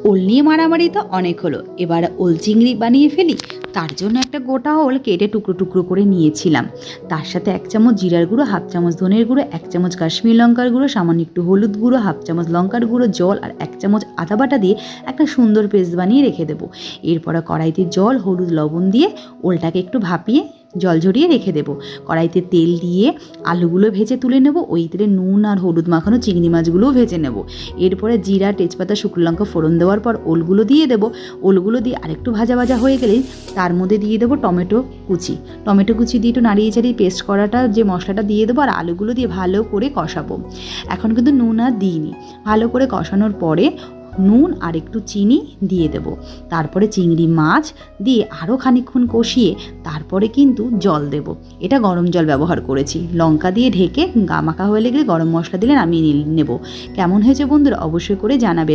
ওল নিয়ে মারামারি তো অনেক হলো, এবার ওল চিংড়ি বানিয়ে ফেলি। তার জন্য একটা গোটা ওল কেটে টুকরো টুকরো করে নিয়েছিলাম। তার সাথে 1 চামচ জিরার গুঁড়ো, 1/2 চামচ ধনের গুঁড়ো, 1 চামচ কাশ্মীর লঙ্কার গুঁড়ো, সামান্য একটু হলুদ গুঁড়ো, 1/2 চামচ লঙ্কার গুঁড়ো, জল আর 1 চামচ আদা বাটা দিয়ে একটা সুন্দর পেস্ট বানিয়ে রেখে দেবো। এরপরে কড়াইতে জল, হলুদ, লবণ দিয়ে ওলটাকে একটু ভাপিয়ে জল ঝরিয়ে রেখে দেবো। কড়াইতে তেল দিয়ে আলুগুলো ভেজে তুলে নেব। ওই তেলে নুন আর হলুদ মাখানো চিংড়ি মাছগুলোও ভেজে নেব। এরপরে জিরা, তেজপাতা, শুকনো লঙ্কা ফোড়ন দেওয়ার পর ওলগুলো দিয়ে দেবো। ওলগুলো দিয়ে আরেকটু ভাজা ভাজা হয়ে গেলেই তার মধ্যে দিয়ে দেবো টমেটো কুচি। টমেটো কুচি দিয়ে একটু নাড়িয়ে চাড়িয়ে পেস্ট করাটা যে মশলাটা দিয়ে দেবো আর আলুগুলো দিয়ে ভালো করে কষাবো। এখন কিন্তু নুন আর দিইনি। ভালো করে কষানোর পরে নুন আর একটু চিনি দিয়ে দেব। তারপরে চিংড়ি মাছ দিয়ে আরও খানিকক্ষণ কষিয়ে তারপরে কিন্তু জল দেব। এটা গরম জল ব্যবহার করেছি। লঙ্কা দিয়ে ঢেকে গা মাখা হয়ে গেলে গরম মশলা দিলে নামিয়ে নেব। কেমন হয়েছে বন্ধুরা অবশ্যই করে জানাবে।